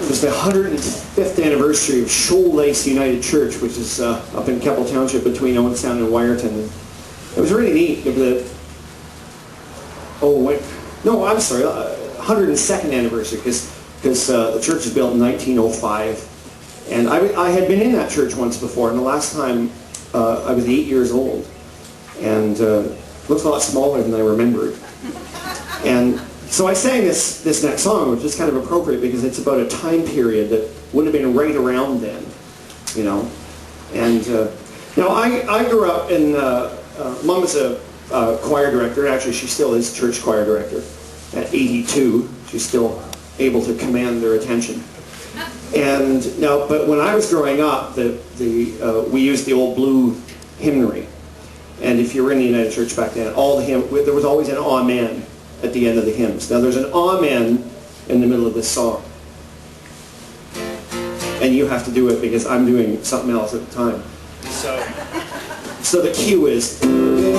it was the 105th anniversary of Shoal Lace United Church, which is up in Keppel Township between Owenstown and Wyerton. It was really neat. It was I'm sorry, 102nd anniversary, because the church was built in 1905. And I had been in that church once before, and the last time I was 8 years old. And looks a lot smaller than I remembered. And so I sang this next song, which is kind of appropriate because it's about a time period that would have been right around then, you know. And now I grew up in, Mom was a choir director. Actually, she still is church choir director at 82. She's still able to command their attention. And now, but when I was growing up, we used the old blue hymnary. And if you were in the United Church back then, there was always an amen at the end of the hymns. Now there's an amen in the middle of this song. And you have to do it because I'm doing something else at the time. So the cue is amen.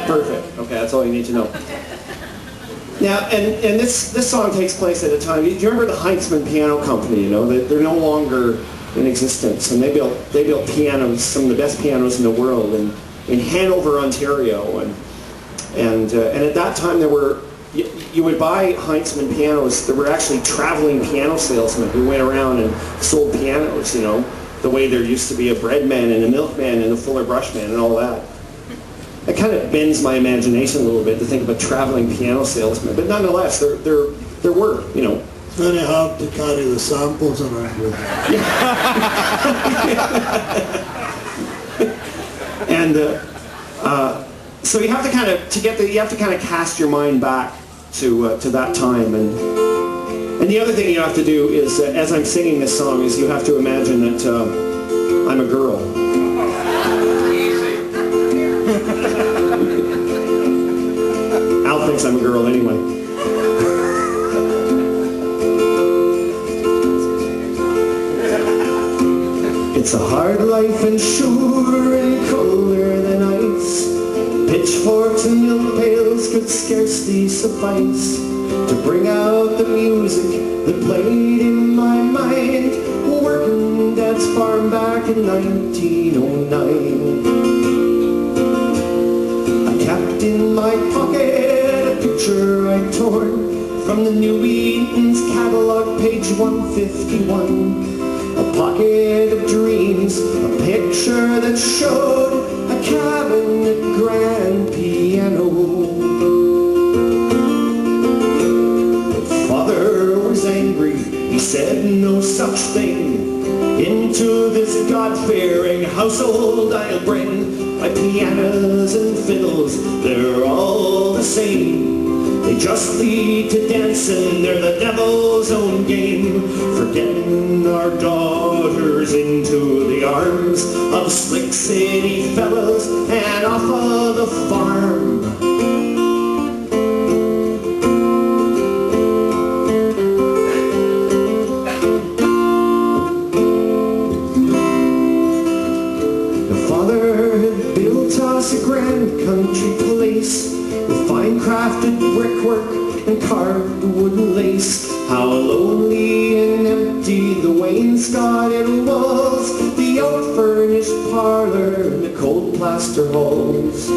Perfect. Okay, that's all you need to know. Now, and this song takes place at a time. Do you remember the Heinzman Piano Company? You know, they're no longer in existence, and they built pianos, some of the best pianos in the world, in Hanover, Ontario, and at that time you would buy Heinzman pianos. There were actually traveling piano salesmen who went around and sold pianos. You know, the way there used to be a bread man and a milkman and a fuller brush man and all that. It kind of bends my imagination a little bit to think of a traveling piano salesman, but nonetheless, there were, you know. It's very hard to carry the samples around with you. And so you have to kind of cast your mind back to that time, and the other thing you have to do is, as I'm singing this song, is you have to imagine that I'm a girl. Al thinks I'm a girl anyway. It's a hard life and sure and colder than ice. Pitchforks and milk pails could scarcely suffice to bring out the music that played in my mind, working Dad's farm back in 1909. I kept in my pocket a picture I'd torn from the New Eden's catalog, page 151. A pocket of dreams, a picture that showed a cabinet grand piano. But Father was angry, he said no such thing. Into this God-fearing household I'll bring my pianos and fiddles, they're all the same. They just lead to dancing, they're the devil's own game, for getting our daughters into the arms of slick city fellas and off of the farm. The father had built us a grand country place with fine crafted brickwork and carved wooden lace. How lonely and empty the wainscoted walls, the out-furnished parlor and the cold plaster halls.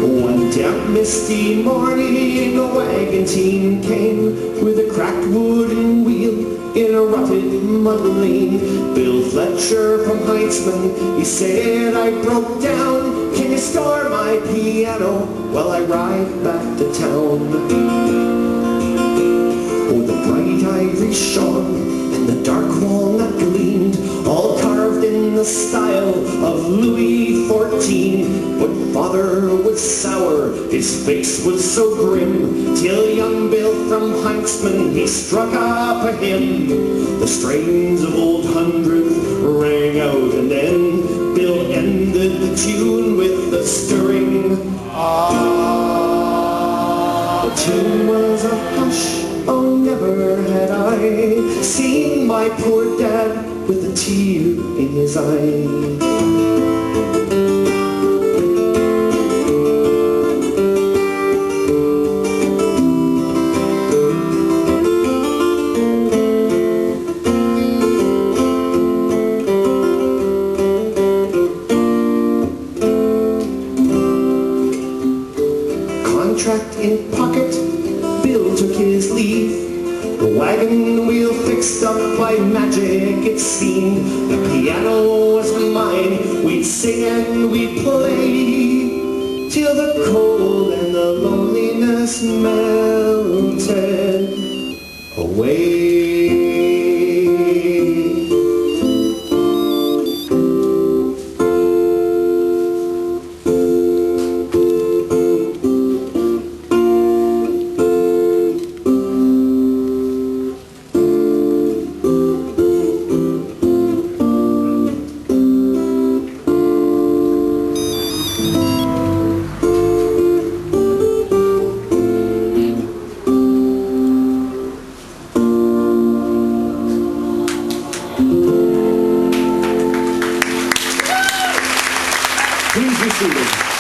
One damp misty morning a wagon team came with a cracked wooden wheel in a rutted mud lane. Bill Fletcher from Heinzman, he said I broke down, can you store my piano while I ride back to town? Oh, the bright ivory shone and the dark walnut gleamed, all carved in the style of Louis XIV. But Father was sour, his face was so grim, till young Bill from Heinzman, he struck up a hymn. The strains of Old Hundredth rang out, and then Bill ended the tune with the stirring ah. The tune was a hush, oh never had I seen my poor dad with a tear in his eye. contract in pocket, Bill took his leave. The wagon wheel fixed up by magic, it seemed. The piano was mine, we'd sing and we'd play, till the cold and the loneliness melted away. Please be seated.